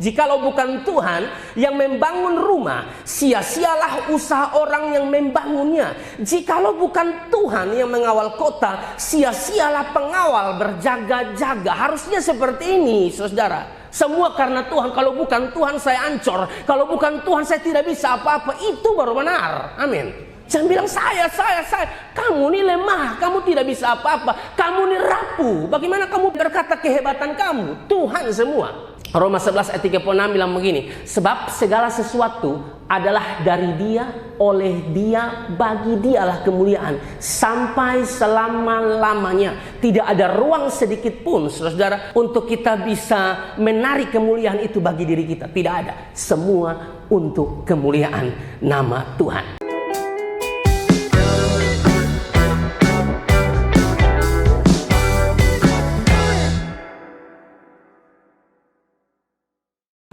Jikalau bukan Tuhan yang membangun rumah, sia-sialah usaha orang yang membangunnya. Jikalau bukan Tuhan yang mengawal kota, sia-sialah pengawal berjaga-jaga. Harusnya seperti ini, saudara. Semua karena Tuhan. Kalau bukan Tuhan saya ancur. Kalau bukan Tuhan saya tidak bisa apa-apa. Itu baru benar. Amin. Jangan bilang saya. Kamu ini lemah, kamu tidak bisa apa-apa. Kamu ini rapuh. Bagaimana kamu berkata kehebatan kamu? Tuhan semua. Roma 11 ayat 36 bilang begini. Sebab segala sesuatu adalah dari Dia, oleh Dia, bagi Dialah kemuliaan sampai selama-lamanya. Tidak ada ruang sedikit pun, saudara, untuk kita bisa menarik kemuliaan itu bagi diri kita. Tidak ada. Semua untuk kemuliaan nama Tuhan.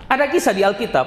Ada kisah di Alkitab,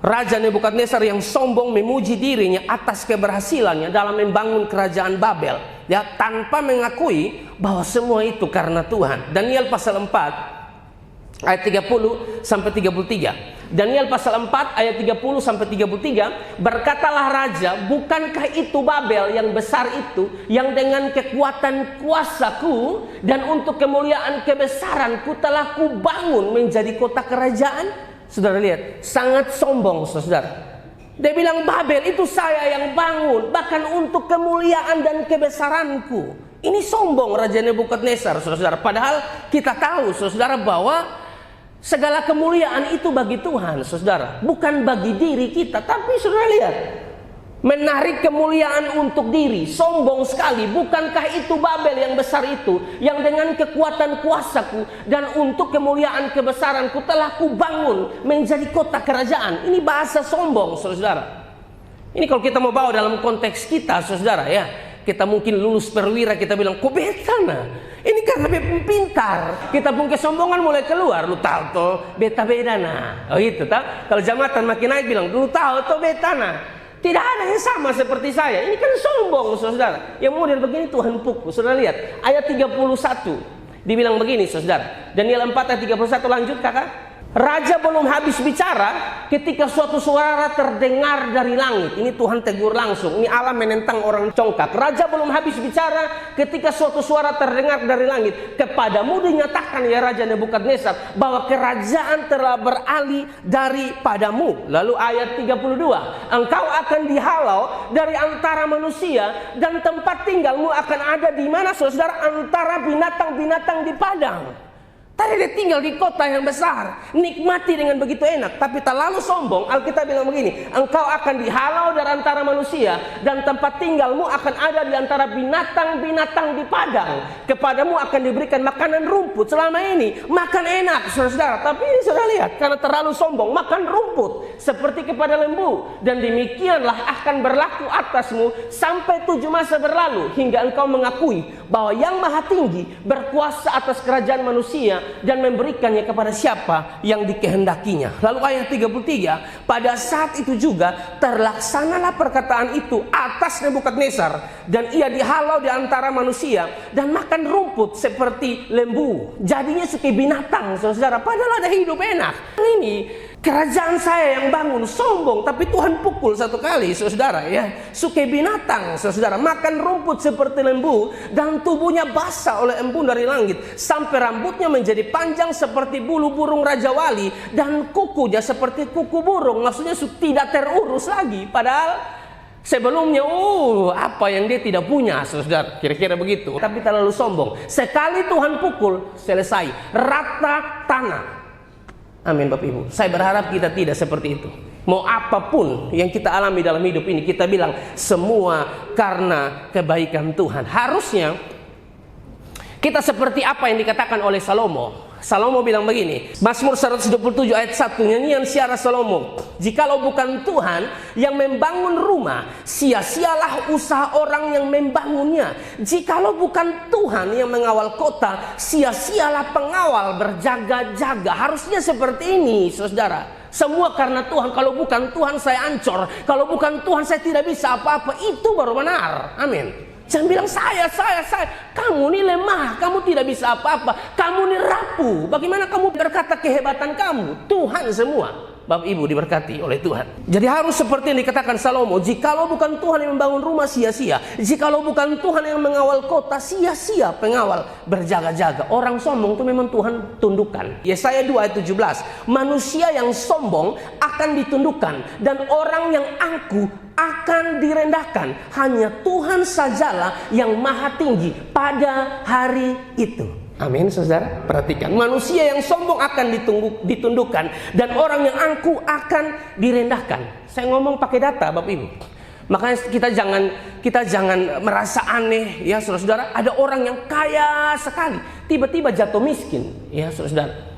Raja Nebukadnezar yang sombong memuji dirinya atas keberhasilannya dalam membangun kerajaan Babel, ya, tanpa mengakui bahwa semua itu karena Tuhan. Daniel pasal 4 ayat 30 sampai 33. Daniel pasal 4 ayat 30 sampai 33, berkatalah raja, bukankah itu Babel yang besar itu, yang dengan kekuatan kuasaku dan untuk kemuliaan kebesaranku telah kubangun menjadi kota kerajaan? Saudara lihat, sangat sombong, saudara. Dia bilang Babel itu saya yang bangun, bahkan untuk kemuliaan dan kebesaranku. Ini sombong Raja Nebukadnezar, saudara. Padahal kita tahu, saudara, bahwa segala kemuliaan itu bagi Tuhan, saudara. Bukan bagi diri kita, tapi saudara lihat, menarik kemuliaan untuk diri, sombong sekali. Bukankah itu Babel yang besar itu, yang dengan kekuatan kuasaku dan untuk kemuliaan kebesaranku telah kubangun menjadi kota kerajaan? Ini bahasa sombong, saudara. Ini kalau kita mau bawa dalam konteks kita, saudara, ya, kita mungkin lulus perwira, kita bilang kok betana. Ini karena pintar. Kita pun kesombongan mulai keluar. Lu tahu toh beta bedana. Oh itu tahu. Kalau jabatan makin naik bilang, lu tahu toh betana. Tidak ada yang sama seperti saya. Ini kan sombong, saudara. Yang model begini Tuhan pukul. Saudara lihat ayat 31. Dibilang begini, saudara. Daniel 4 ayat 31, lanjut kakak. Raja belum habis bicara ketika suatu suara terdengar dari langit. Ini Tuhan tegur langsung. Ini Allah menentang orang congkak. Raja belum habis bicara ketika suatu suara terdengar dari langit. Kepadamu dinyatakan ya Raja Nebukadnezar bahwa kerajaan telah beralih daripadamu. Lalu ayat 32. Engkau akan dihalau dari antara manusia dan tempat tinggalmu akan ada di mana, saudara? Antara binatang-binatang di padang. Tadi dia tinggal di kota yang besar, nikmati dengan begitu enak, tapi terlalu sombong. Alkitab bilang begini, engkau akan dihalau dari antara manusia dan tempat tinggalmu akan ada di antara binatang-binatang di padang. Kepadamu akan diberikan makanan rumput. Selama ini makan enak, saudara, tapi ini saudara lihat, karena terlalu sombong makan rumput seperti kepada lembu. Dan demikianlah akan berlaku atasmu sampai 7 masa berlalu, hingga engkau mengakui bahwa yang maha tinggi berkuasa atas kerajaan manusia dan memberikannya kepada siapa yang dikehendakinya. Lalu ayat 33, pada saat itu juga terlaksanalah perkataan itu atas Nebukadnezar, dan ia dihalau di antara manusia dan makan rumput seperti lembu. Jadinya suka binatang, saudara, padahal ada hidup enak. Ini kerajaan saya yang bangun, sombong, tapi Tuhan pukul satu kali, saudara, ya. Suka binatang, saudara, makan rumput seperti lembu, dan tubuhnya basah oleh embun dari langit, sampai rambutnya menjadi panjang seperti bulu burung Raja Wali, dan kukunya seperti kuku burung. Maksudnya tidak terurus lagi, padahal sebelumnya apa yang dia tidak punya, saudara, kira-kira begitu. Tapi terlalu sombong. Sekali Tuhan pukul, selesai, rata tanah. Amin Bapak Ibu. Saya berharap kita tidak seperti itu. Mau apapun yang kita alami dalam hidup ini, kita bilang semua karena kebaikan Tuhan. Harusnya kita seperti apa yang dikatakan oleh Salomo. Salomo bilang begini, Mazmur 127 ayat 1, nyanyian Syara Salomo. Jikalau bukan Tuhan yang membangun rumah, sia-sialah usaha orang yang membangunnya. Jikalau bukan Tuhan yang mengawal kota, sia-sialah pengawal berjaga-jaga. Harusnya seperti ini, saudara. Semua karena Tuhan. Kalau bukan Tuhan saya ancur. Kalau bukan Tuhan saya tidak bisa apa-apa. Itu baru benar. Amin. Jangan bilang saya. Kamu ini lemah, kamu tidak bisa apa-apa. Kamu ini rapuh. Bagaimana kamu berkata kehebatan kamu? Tuhan semua. Bapak Ibu diberkati oleh Tuhan. Jadi harus seperti yang dikatakan Salomo. Jikalau bukan Tuhan yang membangun rumah, sia-sia. Jikalau bukan Tuhan yang mengawal kota, sia-sia pengawal berjaga-jaga. Orang sombong itu memang Tuhan tundukkan. Yesaya 2 ayat 17. Manusia yang sombong akan ditundukkan, dan orang yang angkuh akan direndahkan. Hanya Tuhan sajalah yang maha tinggi pada hari itu. Amin, saudara. Perhatikan, manusia yang sombong akan ditundukkan, dan orang yang angkuh akan direndahkan. Saya ngomong pakai data, Bapak Ibu. Makanya kita jangan merasa aneh, ya saudara. Ada orang yang kaya sekali, tiba-tiba jatuh miskin, ya saudara.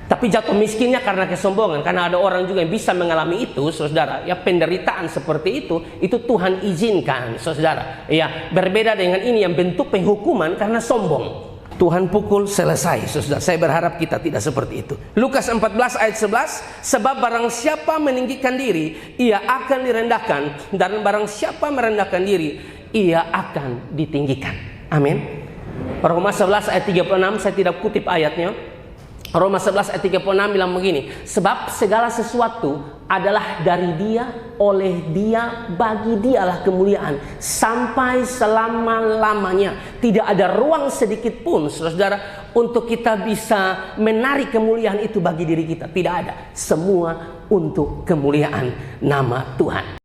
Tapi jatuh miskinnya karena kesombongan. Karena ada orang juga yang bisa mengalami itu, saudara. Ya, penderitaan seperti itu Tuhan izinkan, saudara. Ya, berbeda dengan ini yang bentuk penghukuman karena sombong. Tuhan pukul, selesai, saudara. Saya berharap kita tidak seperti itu. Lukas 14 ayat 11. Sebab barang siapa meninggikan diri, ia akan direndahkan. Dan barang siapa merendahkan diri, ia akan ditinggikan. Amin. Roma 11 ayat 36. Saya tidak kutip ayatnya. Roma 11 ayat 36 bilang begini. Sebab segala sesuatu adalah dari Dia, oleh Dia, bagi Dialah kemuliaan sampai selama-lamanya. Tidak ada ruang sedikit pun, saudara, untuk kita bisa menarik kemuliaan itu bagi diri kita. Tidak ada. Semua untuk kemuliaan nama Tuhan.